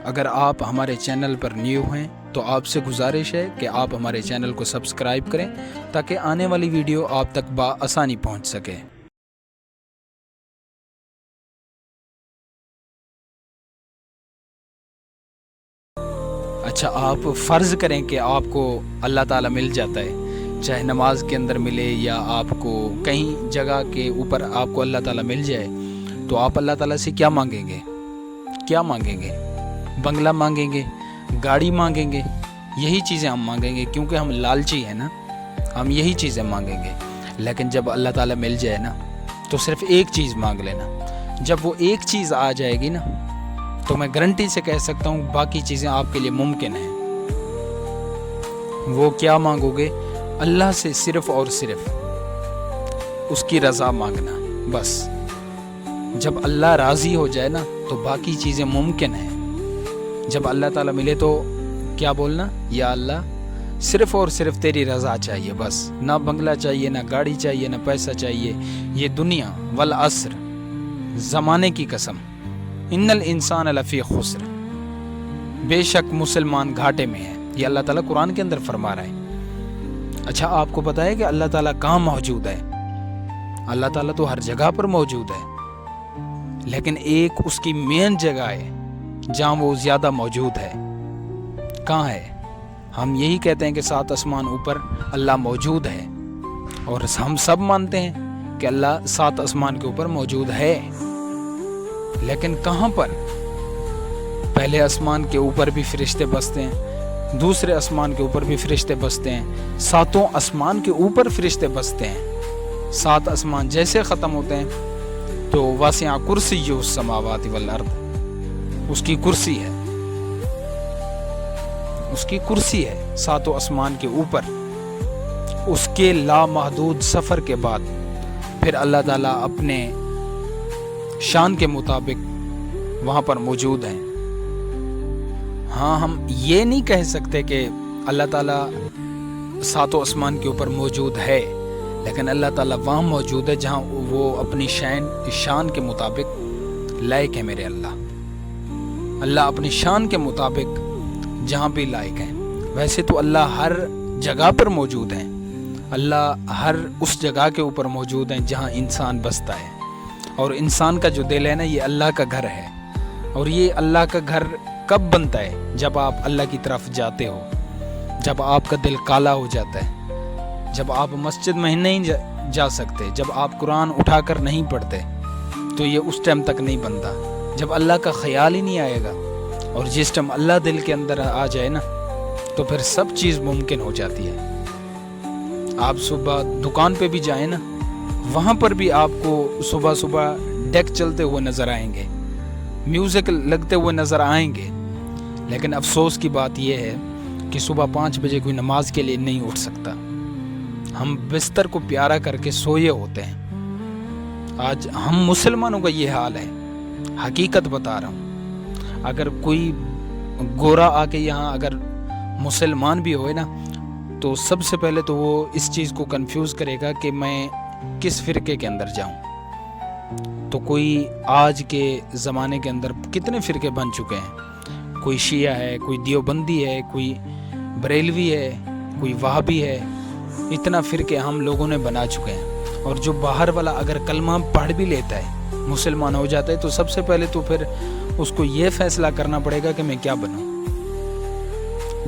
اگر آپ ہمارے چینل پر نیو ہیں تو آپ سے گزارش ہے کہ آپ ہمارے چینل کو سبسکرائب کریں تاکہ آنے والی ویڈیو آپ تک بآسانی پہنچ سکے۔ اچھا، آپ فرض کریں کہ آپ کو اللہ تعالیٰ مل جاتا ہے، چاہے نماز کے اندر ملے یا آپ کو کہیں جگہ کے اوپر آپ کو اللہ تعالیٰ مل جائے، تو آپ اللہ تعالیٰ سے کیا مانگیں گے؟ کیا مانگیں گے؟ بنگلہ مانگیں گے، گاڑی مانگیں گے، یہی چیزیں ہم مانگیں گے کیونکہ ہم لالچی ہیں نا، ہم یہی چیزیں مانگیں گے۔ لیکن جب اللہ تعالیٰ مل جائے نا تو صرف ایک چیز مانگ لینا۔ جب وہ ایک چیز آ جائے گی نا تو میں گارنٹی سے کہہ سکتا ہوں باقی چیزیں آپ کے لیے ممکن ہیں۔ وہ کیا مانگو گے؟ اللہ سے صرف اور صرف اس کی رضا مانگنا، بس۔ جب اللہ راضی ہو جائے نا تو باقی چیزیں ممکن ہیں۔ جب اللہ تعالیٰ ملے تو کیا بولنا؟ یا اللہ صرف اور صرف تیری رضا چاہیے، بس۔ نہ بنگلہ چاہیے، نہ گاڑی چاہیے، نہ پیسہ چاہیے۔ یہ دنیا والعصر، زمانے کی قسم، ان الانسان لفی خسر، بے شک مسلمان گھاٹے میں ہے، یہ اللہ تعالیٰ قرآن کے اندر فرما رہا ہے۔ اچھا، آپ کو پتہ ہے کہ اللہ تعالیٰ کہاں موجود ہے؟ اللہ تعالیٰ تو ہر جگہ پر موجود ہے، لیکن ایک اس کی مین جگہ ہے جہاں وہ زیادہ موجود ہے۔ کہاں ہے؟ ہم یہی کہتے ہیں کہ 7 آسمان اوپر اللہ موجود ہے، اور ہم سب مانتے ہیں کہ اللہ 7 آسمان کے اوپر موجود ہے، لیکن کہاں پر؟ پہلے آسمان کے اوپر بھی فرشتے بستے ہیں، دوسرے آسمان کے اوپر بھی فرشتے بستے ہیں، 7 آسمان کے اوپر فرشتے بستے ہیں۔ 7 آسمان جیسے ختم ہوتے ہیں تو واسع کرسی السماوات والارض، اس کی کرسی ہے، اس کی کرسی ہے 7 آسمان کے اوپر۔ اس کے لامحدود سفر کے بعد پھر اللہ تعالیٰ اپنے شان کے مطابق وہاں پر موجود ہیں۔ ہاں، ہم یہ نہیں کہہ سکتے کہ اللہ تعالیٰ 7 آسمان کے اوپر موجود ہے، لیکن اللہ تعالیٰ وہاں موجود ہے جہاں وہ اپنی شان کے مطابق لائق ہے۔ میرے اللہ اپنی شان کے مطابق جہاں بھی لائق ہے۔ ویسے تو اللہ ہر جگہ پر موجود ہے، اللہ ہر اس جگہ کے اوپر موجود ہے جہاں انسان بستا ہے، اور انسان کا جو دل ہے نا، یہ اللہ کا گھر ہے۔ اور یہ اللہ کا گھر کب بنتا ہے؟ جب آپ اللہ کی طرف جاتے ہو، جب آپ کا دل کالا ہو جاتا ہے، جب آپ مسجد میں نہیں جا سکتے، جب آپ قرآن اٹھا کر نہیں پڑھتے، تو یہ اس ٹائم تک نہیں بنتا جب اللہ کا خیال ہی نہیں آئے گا۔ اور جس ٹائم اللہ دل کے اندر آ جائے نا تو پھر سب چیز ممکن ہو جاتی ہے۔ آپ صبح دکان پہ بھی جائیں نا، وہاں پر بھی آپ کو صبح صبح ڈیک چلتے ہوئے نظر آئیں گے، میوزک لگتے ہوئے نظر آئیں گے، لیکن افسوس کی بات یہ ہے کہ صبح 5 بجے کوئی نماز کے لیے نہیں اٹھ سکتا۔ ہم بستر کو پیارا کر کے سوئے ہوتے ہیں۔ آج ہم مسلمانوں کا یہ حال ہے، حقیقت بتا رہا ہوں۔ اگر کوئی گورا آ کے یہاں اگر مسلمان بھی ہوئے نا تو سب سے پہلے تو وہ اس چیز کو کنفیوز کرے گا کہ میں کس فرقے کے اندر جاؤں۔ تو کوئی آج کے زمانے کے اندر کتنے فرقے بن چکے ہیں، کوئی شیعہ ہے، کوئی دیوبندی ہے، کوئی بریلوی ہے، کوئی وہابی ہے، اتنا فرقے ہم لوگوں نے بنا چکے ہیں۔ اور جو باہر والا اگر کلمہ پڑھ بھی لیتا ہے، مسلمان ہو جاتا ہے، تو سب سے پہلے تو پھر اس کو یہ فیصلہ کرنا پڑے گا کہ میں کیا بنوں۔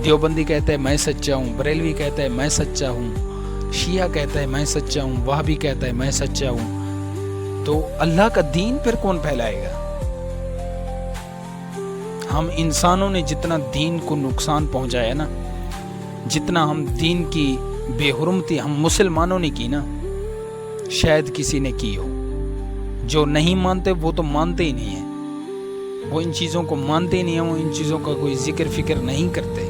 دیوبندی کہتا ہے میں سچا ہوں، بریلوی کہتا ہے میں سچا ہوں، شیعہ کہتا ہے میں سچا ہوں، وہابی کہتا ہے میں سچا ہوں۔ تو اللہ کا دین پھر کون پھیلائے گا؟ ہم انسانوں نے جتنا دین کو نقصان پہنچایا نا، جتنا ہم دین کی بے حرمتی ہم مسلمانوں نے کی نا، شاید کسی نے کی ہو۔ جو نہیں مانتے وہ تو مانتے ہی نہیں ہیں، وہ ان چیزوں کو مانتے ہی نہیں ہیں، وہ ان چیزوں کا کوئی ذکر فکر نہیں کرتے،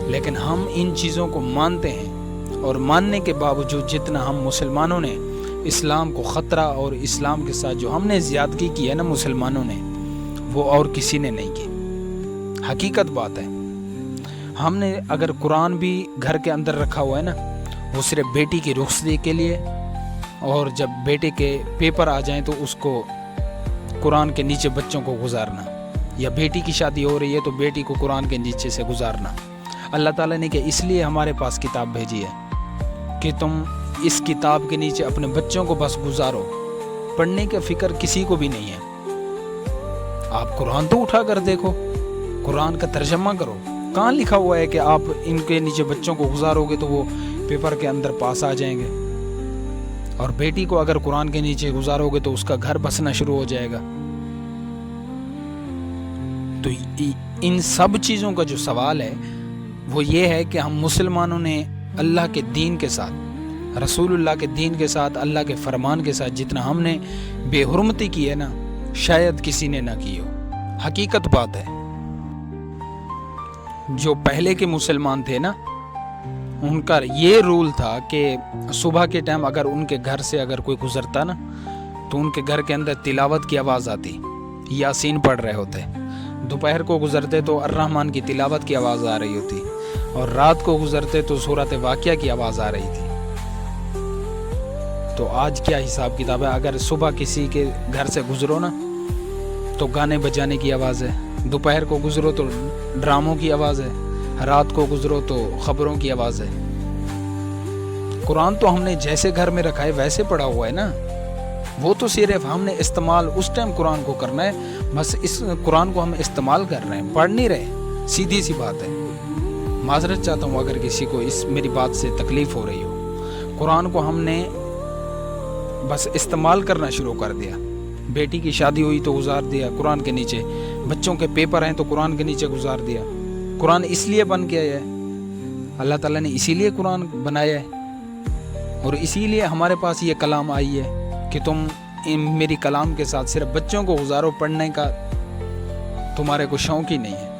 لیکن ہم ان چیزوں کو مانتے ہیں۔ اور ماننے کے باوجود جتنا ہم مسلمانوں نے اسلام کو خطرہ اور اسلام کے ساتھ جو ہم نے زیادتی کی ہے نا مسلمانوں نے، وہ اور کسی نے نہیں کی۔ حقیقت بات ہے۔ ہم نے اگر قرآن بھی گھر کے اندر رکھا ہوا ہے نا، وہ صرف بیٹی کی رخصتی کے لیے، اور جب بیٹے کے پیپر آ جائیں تو اس کو قرآن کے نیچے بچوں کو گزارنا، یا بیٹی کی شادی ہو رہی ہے تو بیٹی کو قرآن کے نیچے سے گزارنا۔ اللہ تعالیٰ نے کہ اس لیے ہمارے پاس کتاب بھیجی ہے کہ تم اس کتاب کے نیچے اپنے بچوں کو بس گزارو، پڑھنے کا فکر کسی کو بھی نہیں ہے۔ آپ قرآن تو اٹھا کر دیکھو، قرآن کا ترجمہ کرو، کہاں لکھا ہوا ہے کہ آپ ان کے نیچے بچوں کو گزارو گے تو وہ پیپر کے اندر پاس آ جائیں گے، اور بیٹی کو اگر قرآن کے نیچے گزارو گے تو اس کا گھر بسنا شروع ہو جائے گا۔ تو ان سب چیزوں کا جو سوال ہے وہ یہ ہے کہ ہم مسلمانوں نے اللہ کے دین کے ساتھ، رسول اللہ کے دین کے ساتھ، اللہ کے فرمان کے ساتھ جتنا ہم نے بے حرمتی کی ہے نا، شاید کسی نے نہ کی ہو۔ حقیقت بات ہے، جو پہلے کے مسلمان تھے نا، ان کا یہ رول تھا کہ صبح کے ٹائم اگر ان کے گھر سے اگر کوئی گزرتا نا تو ان کے گھر کے اندر تلاوت کی آواز آتی، یاسین پڑھ رہے ہوتے۔ دوپہر کو گزرتے تو الرحمن کی تلاوت کی آواز آ رہی ہوتی، اور رات کو گزرتے تو سورۃ واقعہ کی آواز آ رہی تھی۔ تو آج کیا حساب کتاب ہے؟ اگر صبح کسی کے گھر سے گزرو نا تو گانے بجانے کی آواز ہے، دوپہر کو گزرو تو ڈراموں کی آواز ہے، رات کو گزرو تو خبروں کی آواز ہے۔ قرآن تو ہم نے جیسے گھر میں رکھا ہے ویسے پڑھا ہوا ہے نا، وہ تو صرف ہم نے استعمال اس ٹائم قرآن کو کرنا ہے، بس اس قرآن کو ہم استعمال کر رہے ہیں، پڑھ نہیں رہے۔ سیدھی سی بات ہے۔ معذرت چاہتا ہوں اگر کسی کو اس میری بات سے تکلیف ہو رہی ہو۔ قرآن کو ہم نے بس استعمال کرنا شروع کر دیا، بیٹی کی شادی ہوئی تو گزار دیا قرآن کے نیچے، بچوں کے پیپر ہیں تو قرآن کے نیچے گزار دیا۔ قرآن اس لیے بن گیا ہے، اللہ تعالیٰ نے اسی لیے قرآن بنایا ہے، اور اسی لیے ہمارے پاس یہ کلام آئی ہے کہ تم میری کلام کے ساتھ صرف بچوں کو گزارو، پڑھنے کا تمہارے کو شوق ہی نہیں ہے۔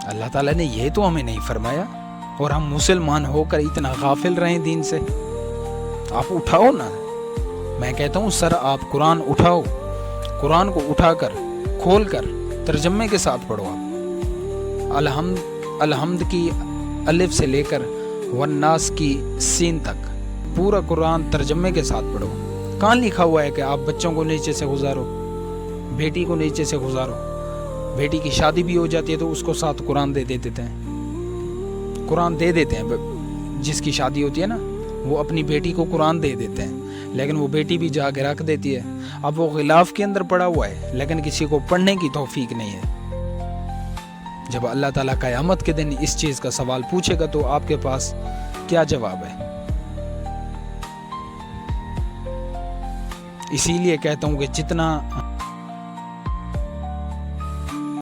اللہ تعالیٰ نے یہ تو ہمیں نہیں فرمایا، اور ہم مسلمان ہو کر اتنا غافل رہیں دین سے۔ آپ اٹھاؤ نا، میں کہتا ہوں سر آپ قرآن اٹھاؤ، قرآن کو اٹھا کر کھول کر ترجمے کے ساتھ پڑھو۔ الحمد کی الف سے لے کر والناس کی سین تک پورا قرآن ترجمے کے ساتھ پڑھو۔ کہاں لکھا ہوا ہے کہ آپ بچوں کو نیچے سے گزارو، بیٹی کو نیچے سے گزارو؟ بیٹی کی شادی بھی ہو جاتی ہے تو اس کو ساتھ قرآن دے دیتے ہیں، قرآن دے دیتے ہیں۔ جس کی شادی ہوتی ہے نا وہ اپنی بیٹی کو قرآن دے دیتے ہیں، لیکن وہ بیٹی بھی جا کے رکھ دیتی ہے۔ اب وہ غلاف کے اندر پڑا ہوا ہے، لیکن کسی کو پڑھنے کی توفیق نہیں ہے۔ جب اللہ تعالیٰ قیامت کے دن اس چیز کا سوال پوچھے گا تو آپ کے پاس کیا جواب ہے؟ اسی لیے کہتا ہوں کہ جتنا